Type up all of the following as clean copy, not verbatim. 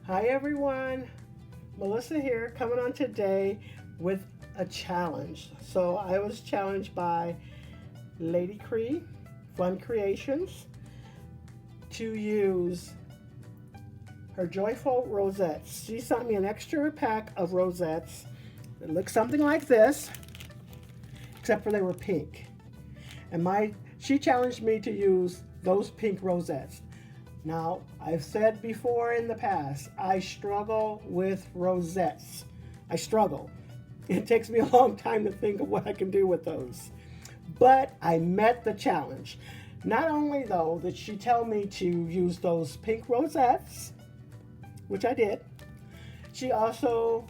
Hi everyone, Melissa here coming on today with a challenge. So I was challenged by Lady KRE, Fun KREations, to use her joyful rosettes. She sent me an extra pack of rosettes that looked something like this, except for they were pink. And she challenged me to use those pink rosettes. Now, I've said before in the past, I struggle with rosettes. I struggle. It takes me a long time to think of what I can do with those. But I met the challenge. Not only, though, did she tell me to use those pink rosettes, which I did, she also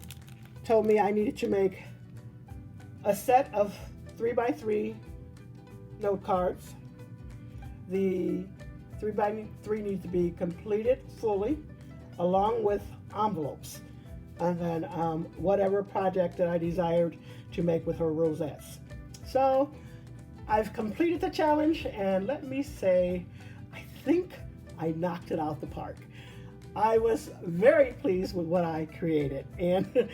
told me I needed to make a set of 3x3 note cards. The 3x3 needs to be completed fully, along with envelopes, and then whatever project that I desired to make with her rosettes. So I've completed the challenge, and let me say, I think I knocked it out the park. I was very pleased with what I created, and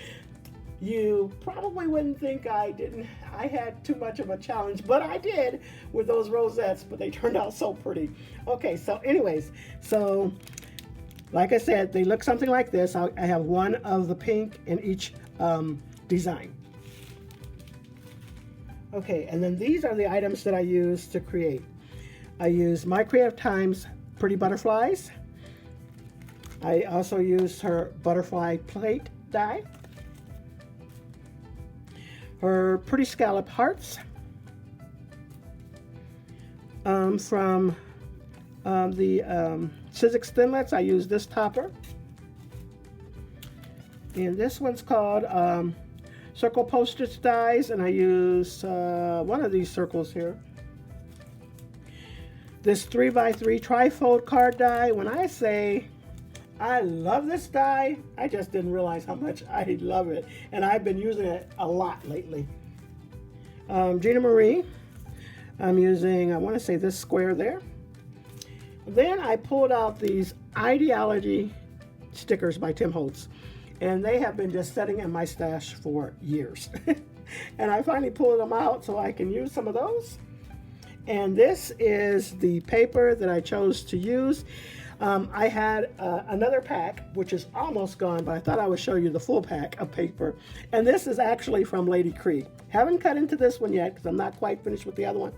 you probably wouldn't think I had too much of a challenge, but I did with those rosettes, but they turned out so pretty. Okay, so anyways, so like I said, they look something like this. I have one of the pink in each design. Okay, and then these are the items that I use to create. I use My Creative Time's Pretty Butterflies. I also use her butterfly plate die, her Pretty Scallop Hearts, from the Sizzix Thinlits. I use this topper, and this one's called Circle Postage Dies, and I use one of these circles here. This 3x3 trifold card die. When I say I love this die, I just didn't realize how much I love it, and I've been using it a lot lately. Gina Marie, I'm using, I want to say this square there. Then I pulled out these Ideology stickers by Tim Holtz, and they have been just sitting in my stash for years. And I finally pulled them out so I can use some of those. And this is the paper that I chose to use. I had another pack, which is almost gone, but I thought I would show you the full pack of paper. And this is actually from Lady KRE. Haven't cut into this one yet because I'm not quite finished with the other one.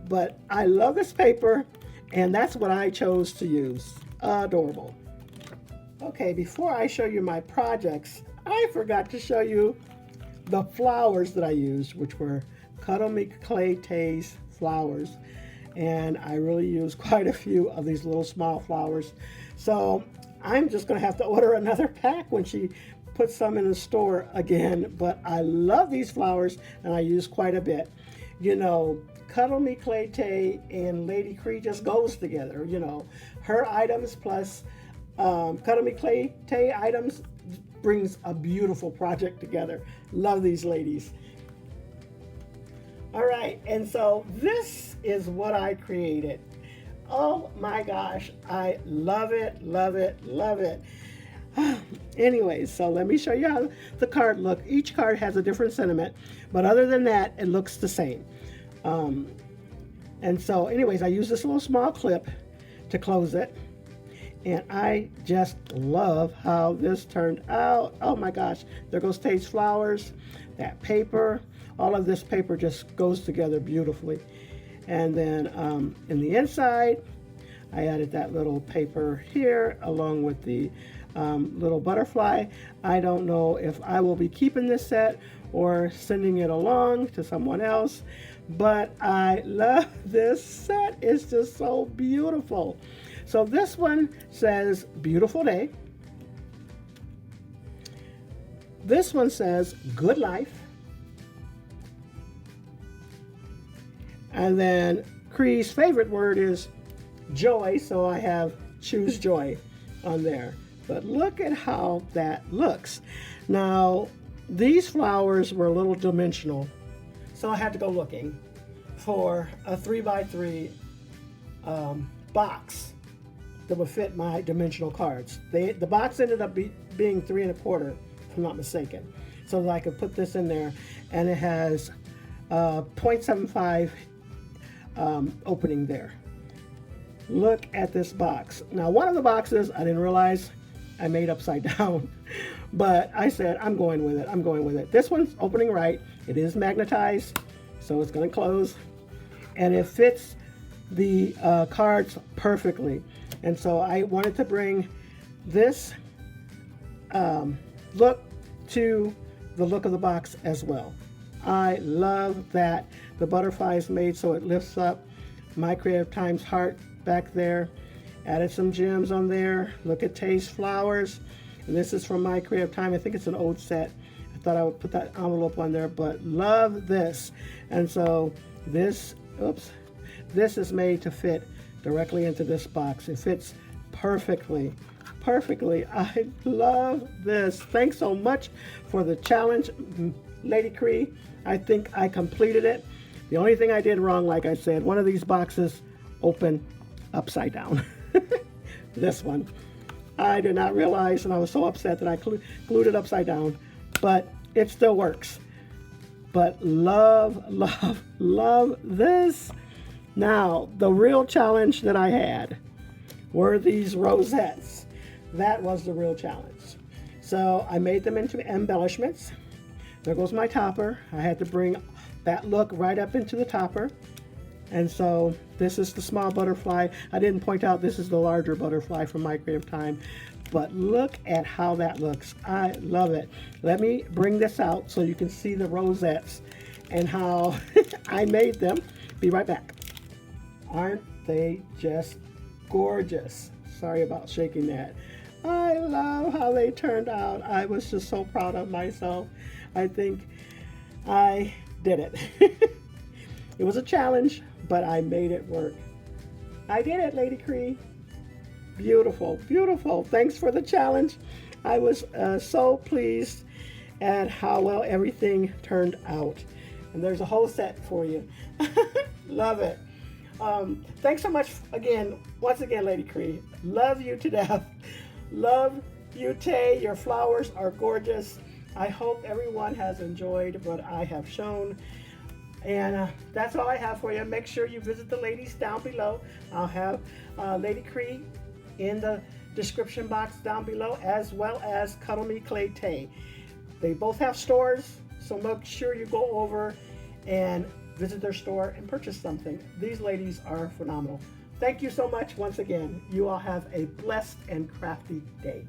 But I love this paper, and that's what I chose to use. Adorable. Okay, before I show you my projects, I forgot to show you the flowers that I used, which were Cuddle Me Clay Tays flowers. And I really use quite a few of these little small flowers. So I'm just going to have to order another pack when she puts some in the store again. But I love these flowers, and I use quite a bit. You know, Cuddle Me Clay Tay and Lady KRE just goes together. You know, her items plus Cuddle Me Clay Tay items brings a beautiful project together. Love these ladies. All right, and so this is what I created. Oh my gosh, I love it, love it, love it. Anyways, so let me show you how the card look. Each card has a different sentiment, but other than that, it looks the same. And so anyways, I use this little small clip to close it. And I just love how this turned out. Oh my gosh, there goes Tay's flowers, that paper. All of this paper just goes together beautifully. And then in the inside, I added that little paper here along with the little butterfly. I don't know if I will be keeping this set or sending it along to someone else, but I love this set. It's just so beautiful. So this one says beautiful day. This one says good life. And then KRE's favorite word is joy, so I have choose joy on there. But look at how that looks. Now, these flowers were a little dimensional, so I had to go looking for a 3x3 box that would fit my dimensional cards. The box ended up being 3 1/4, if I'm not mistaken. So that I could put this in there, and it has 0.75 opening there. Look at this box. Now, one of the boxes I didn't realize I made upside down, but I said, I'm going with it. I'm going with it. This one's opening right. It is magnetized, so it's going to close, and it fits the cards perfectly. And so I wanted to bring this look to the look of the box as well. I love that the butterfly is made so it lifts up My Creative Time's heart back there. Added some gems on there. Look at Taste Flowers. And this is from My Creative Time. I think it's an old set. I thought I would put that envelope on there, but love this. And so this, this is made to fit directly into this box. It fits perfectly. Perfectly. I love this. Thanks so much for the challenge, Lady KRE. I think I completed it. The only thing I did wrong, like I said, one of these boxes open upside down. This one. I did not realize, and I was so upset that I glued it upside down, but it still works. But love, love, love this. Now, the real challenge that I had were these rosettes. That was the real challenge. So I made them into embellishments. There goes my topper. I had to bring that look right up into the topper. And so this is the small butterfly. I didn't point out this is the larger butterfly from My Creative Time. But look at how that looks. I love it. Let me bring this out so you can see the rosettes and how I made them. Be right back. Aren't they just gorgeous? Sorry about shaking that. I love how they turned out. I was just so proud of myself. I think I did it. It was a challenge, but I made it work. I did it, Lady KRE. Beautiful, beautiful. Thanks for the challenge. I was so pleased at how well everything turned out. And there's a whole set for you. Love it. Thanks so much again, once again, Lady KRE. Love you to death. Love you, Tay. Your flowers are gorgeous. I hope everyone has enjoyed what I have shown. And that's all I have for you. Make sure you visit the ladies down below. I'll have Lady KRE in the description box down below, as well as Cuddle Me Clay Tay. They both have stores, so make sure you go over and visit their store and purchase something. These ladies are phenomenal. Thank you so much once again. You all have a blessed and crafty day.